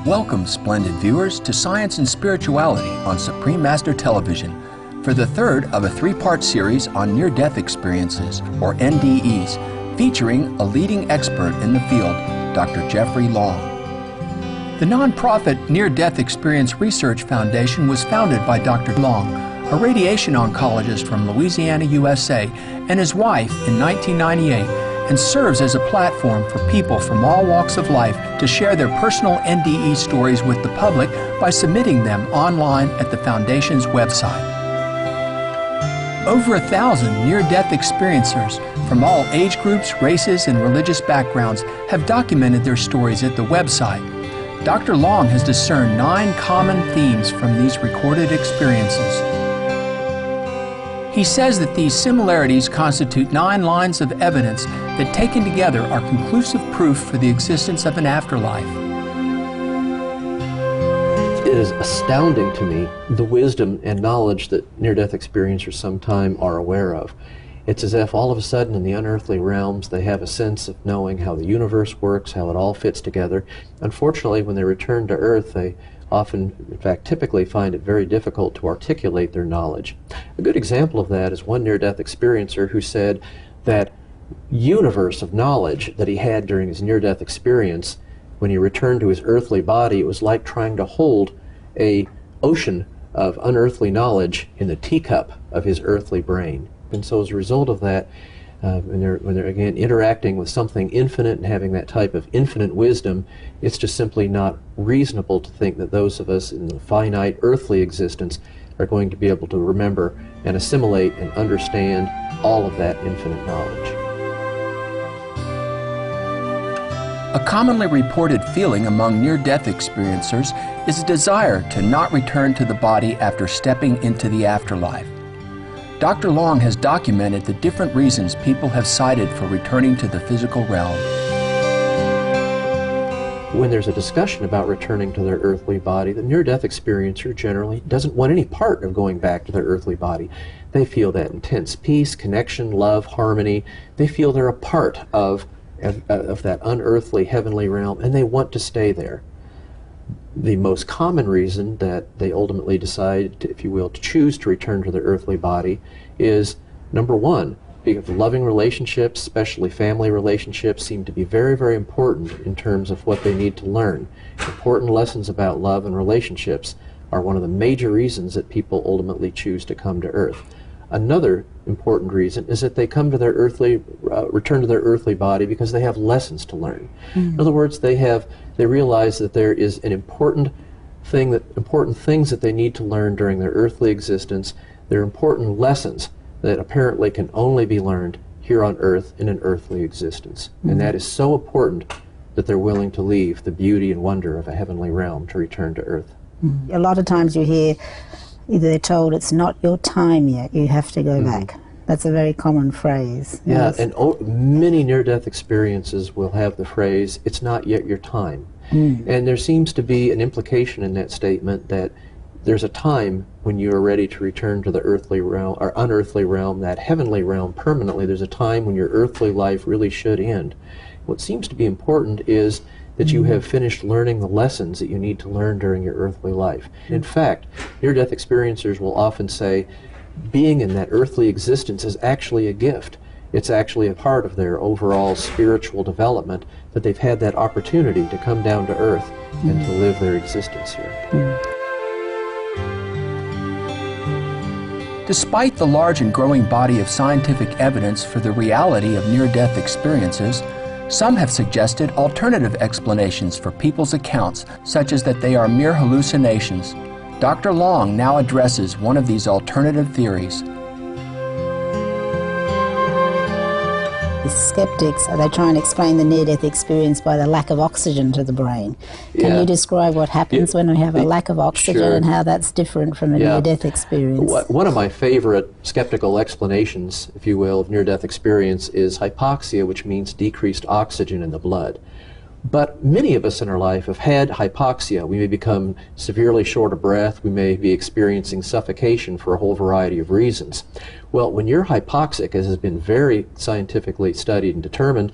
Welcome, splendid viewers, to Science and Spirituality on Supreme Master Television for the third of a three-part series on near-death experiences, or NDEs, featuring a leading expert in the field, Dr. Jeffrey Long. The nonprofit Near-Death Experience Research Foundation was founded by Dr. Long, a radiation oncologist from Louisiana, USA, and his wife in 1998, and serves as a platform for people from all walks of life to share their personal NDE stories with the public by submitting them online at the Foundation's website. Over 1,000 near-death experiencers from all age groups, races, and religious backgrounds have documented their stories at the website. Dr. Long has discerned 9 common themes from these recorded experiences. He says that these similarities constitute 9 lines of evidence that, taken together, are conclusive proof for the existence of an afterlife. It is astounding to me the wisdom and knowledge that near-death experiencers sometimes are aware of. It's as if all of a sudden in the unearthly realms they have a sense of knowing how the universe works, how it all fits together. Unfortunately, when they return to Earth, they often, in fact, typically find it very difficult to articulate their knowledge. A good example of that is one near-death experiencer who said that universe of knowledge that he had during his near-death experience, when he returned to his earthly body, it was like trying to hold an ocean of unearthly knowledge in the teacup of his earthly brain. And so as a result of that, when they're again interacting with something infinite and having that type of infinite wisdom, it's just simply not reasonable to think that those of us in the finite earthly existence are going to be able to remember and assimilate and understand all of that infinite knowledge. A commonly reported feeling among near-death experiencers is a desire to not return to the body after stepping into the afterlife. Dr. Long has documented the different reasons people have cited for returning to the physical realm. When there's a discussion about returning to their earthly body, the near-death experiencer generally doesn't want any part of going back to their earthly body. They feel that intense peace, connection, love, harmony. They feel they're a part of that unearthly heavenly realm, and they want to stay there. The most common reason that they ultimately decide, if you will, to choose to return to their earthly body is, number one, because loving relationships, especially family relationships, seem to be very, very important in terms of what they need to learn. Important lessons about love and relationships are one of the major reasons that people ultimately choose to come to Earth. Another important reason is that they come to their return to their earthly body because they have lessons to learn. In other words, they realize that there is an important things that they need to learn during their earthly existence. There are important lessons that apparently can only be learned here on Earth in an earthly existence. And that is so important that they're willing to leave the beauty and wonder of a heavenly realm to return to Earth. A lot of times you hear either they're told it's not your time yet, you have to go back. That's a very common phrase. Yeah, Yes. and many near-death experiences will have the phrase, it's not yet your time. And there seems to be an implication in that statement that there's a time when you are ready to return to the earthly realm, or unearthly realm, that heavenly realm permanently. There's a time when your earthly life really should end. What seems to be important is that you have finished learning the lessons that you need to learn during your earthly life. In fact, near-death experiencers will often say, being in that earthly existence is actually a gift. It's actually a part of their overall spiritual development that they've had that opportunity to come down to Earth and to live their existence here. Despite the large and growing body of scientific evidence for the reality of near-death experiences, some have suggested alternative explanations for people's accounts, such as that they are mere hallucinations. Dr. Long now addresses one of these alternative theories. The skeptics, they try and explain the near-death experience by the lack of oxygen to the brain. Can you describe what happens when we have a lack of oxygen and how that's different from a near-death experience? One of my favorite skeptical explanations, if you will, of near-death experience is hypoxia, which means decreased oxygen in the blood. But many of us in our life have had hypoxia. We may become severely short of breath. We may be experiencing suffocation for a whole variety of reasons. Well, when you're hypoxic, as has been very scientifically studied and determined,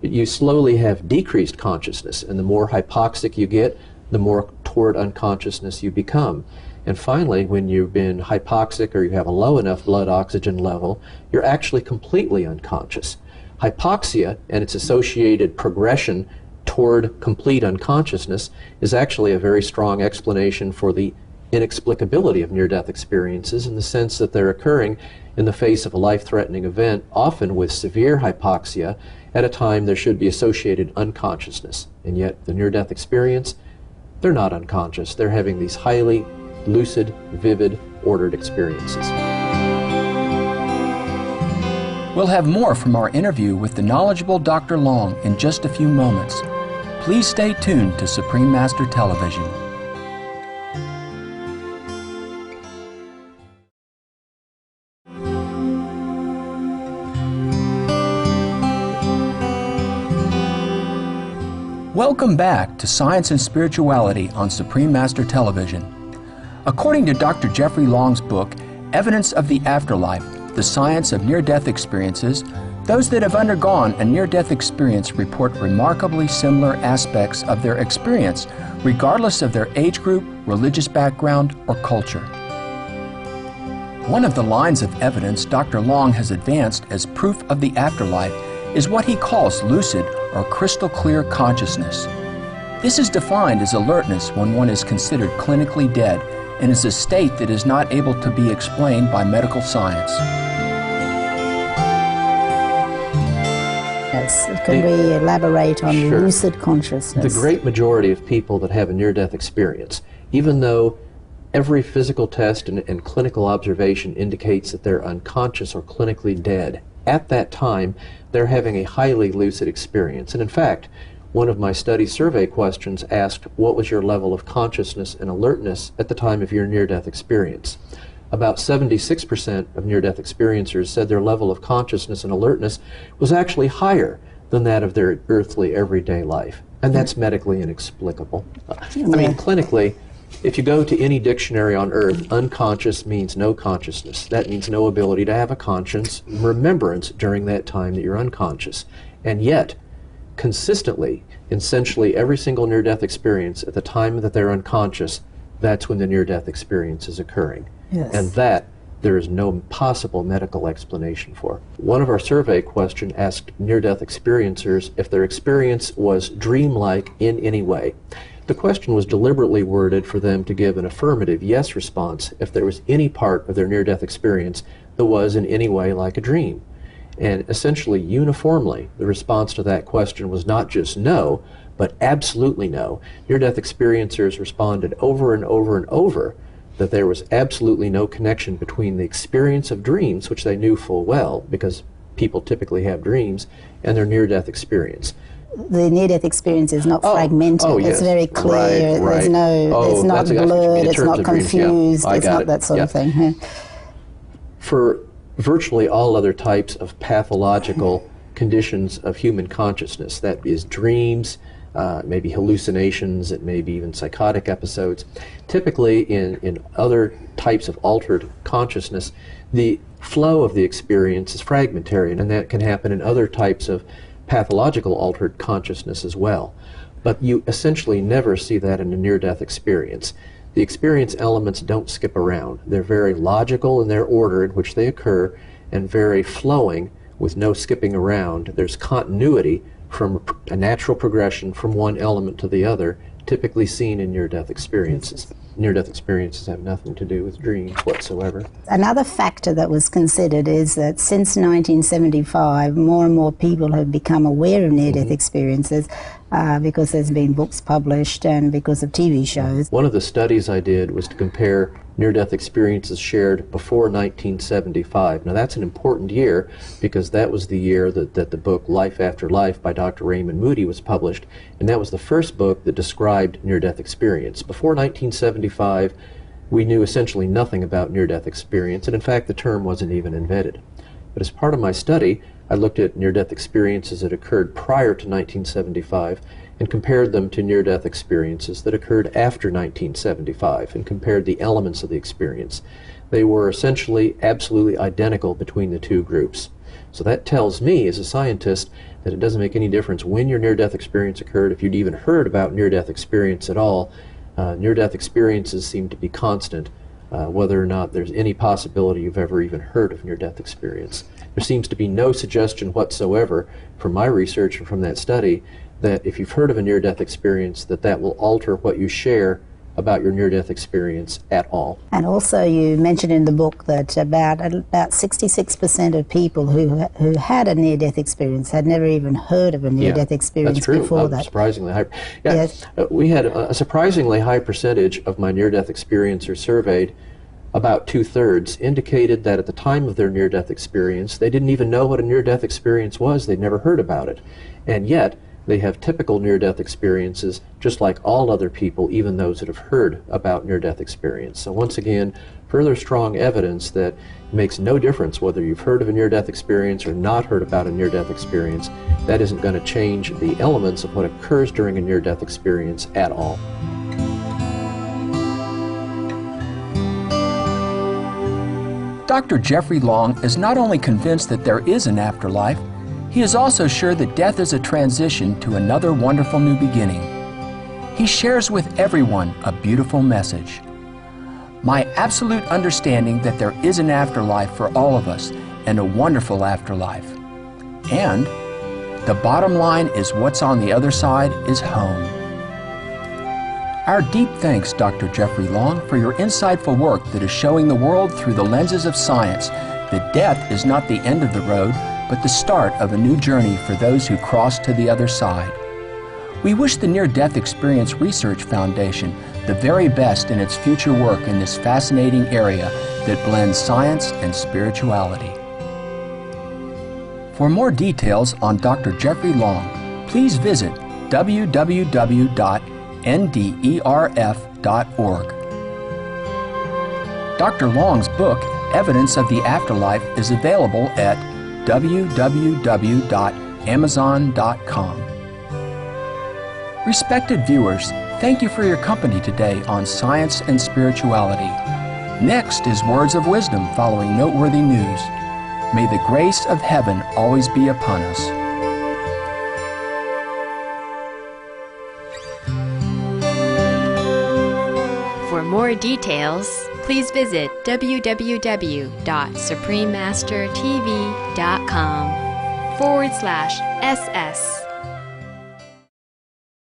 you slowly have decreased consciousness. And the more hypoxic you get, the more toward unconsciousness you become. And finally, when you've been hypoxic or you have a low enough blood oxygen level, you're actually completely unconscious. Hypoxia and its associated progression toward complete unconsciousness is actually a very strong explanation for the inexplicability of near-death experiences, in the sense that they're occurring in the face of a life-threatening event, often with severe hypoxia, at a time there should be associated unconsciousness. And yet the near-death experience, they're not unconscious. They're having these highly lucid, vivid, ordered experiences. We'll have more from our interview with the knowledgeable Dr. Long in just a few moments. Please stay tuned to Supreme Master Television. Welcome back to Science and Spirituality on Supreme Master Television. According to Dr. Jeffrey Long's book, Evidence of the Afterlife, The Science of Near-Death Experiences, those that have undergone a near-death experience report remarkably similar aspects of their experience, regardless of their age group, religious background, or culture. One of the lines of evidence Dr. Long has advanced as proof of the afterlife is what he calls lucid or crystal clear consciousness. This is defined as alertness when one is considered clinically dead and is a state that is not able to be explained by medical science. Yes, can we elaborate on Sure. lucid consciousness? The great majority of people that have a near-death experience, even though every physical test and clinical observation indicates that they're unconscious or clinically dead, at that time they're having a highly lucid experience. And in fact, one of my study survey questions asked, what was your level of consciousness and alertness at the time of your near-death experience? About 76% of near-death experiencers said their level of consciousness and alertness was actually higher than that of their earthly everyday life. And that's medically inexplicable. I mean, clinically, if you go to any dictionary on earth, unconscious means no consciousness. That means no ability to have a conscience, remembrance during that time that you're unconscious. And yet, consistently, essentially every single near-death experience, at the time that they're unconscious, that's when the near-death experience is occurring. Yes. And that there is no possible medical explanation for. One of our survey questions asked near-death experiencers if their experience was dreamlike in any way. The question was deliberately worded for them to give an affirmative yes response if there was any part of their near-death experience that was in any way like a dream. And essentially, uniformly, the response to that question was not just no, but absolutely no. Near-death experiencers responded over and over and over that there was absolutely no connection between the experience of dreams, which they knew full well, because people typically have dreams, and their near-death experience. The near-death experience is not fragmented. Yes. It's very clear. Right. There's no, it's not blurred. It's not confused. I It's got not it. that sort of thing. Yeah. For virtually all other types of pathological conditions of human consciousness, that is dreams, maybe hallucinations, it may be even psychotic episodes. Typically in other types of altered consciousness, the flow of the experience is fragmentary, and that can happen in other types of pathological altered consciousness as well. But you essentially never see that in a near-death experience. The experience elements don't skip around. They're very logical in their order in which they occur, and very flowing with no skipping around. There's continuity from a natural progression from one element to the other, typically seen in near-death experiences. Near-death experiences have nothing to do with dreams whatsoever. Another factor that was considered is that since 1975, more and more people have become aware of near-death experiences because there's been books published and because of TV shows. One of the studies I did was to compare near-death experiences shared before 1975. Now that's an important year because that was the year that the book Life After Life by Dr. Raymond Moody was published, and that was the first book that described near-death experience. Before 1975, we knew essentially nothing about near-death experience, and in fact the term wasn't even invented. But as part of my study, I looked at near-death experiences that occurred prior to 1975 and compared them to near-death experiences that occurred after 1975 and compared the elements of the experience. They were essentially absolutely identical between the two groups. So that tells me, as a scientist, that it doesn't make any difference when your near-death experience occurred, if you'd even heard about near-death experience at all. Near-death experiences seem to be constant, whether or not there's any possibility you've ever even heard of near-death experience. There seems to be no suggestion whatsoever from my research and from that study that if you've heard of a near-death experience, that will alter what you share about your near-death experience at all. And also you mentioned in the book that about 66% of people who had a near-death experience had never even heard of a near-death experience that's true. before that. Surprisingly high. Yeah, yes. We had a surprisingly high percentage of my near-death experiencers surveyed, about 2/3, indicated that at the time of their near-death experience, they didn't even know what a near-death experience was. They'd never heard about it. And yet, they have typical near-death experiences just like all other people, even those that have heard about near-death experience. So once again, further strong evidence that it makes no difference whether you've heard of a near-death experience or not heard about a near-death experience. That isn't going to change the elements of what occurs during a near-death experience at all. Dr. Jeffrey Long is not only convinced that there is an afterlife, he is also sure that death is a transition to another wonderful new beginning. He shares with everyone a beautiful message. My absolute understanding that there is an afterlife for all of us, and a wonderful afterlife. And the bottom line is what's on the other side is home. Our deep thanks, Dr. Jeffrey Long, for your insightful work that is showing the world through the lenses of science that death is not the end of the road, but the start of a new journey for those who cross to the other side. We wish the Near-Death Experience Research Foundation the very best in its future work in this fascinating area that blends science and spirituality. For more details on Dr. Jeffrey Long, please visit www.nderf.org. Dr. Long's book, Evidence of the Afterlife, is available at www.amazon.com. Respected viewers, thank you for your company today on Science and Spirituality. Next is Words of Wisdom following noteworthy news. May the grace of heaven always be upon us. For more details, please visit www.suprememastertv.com/SS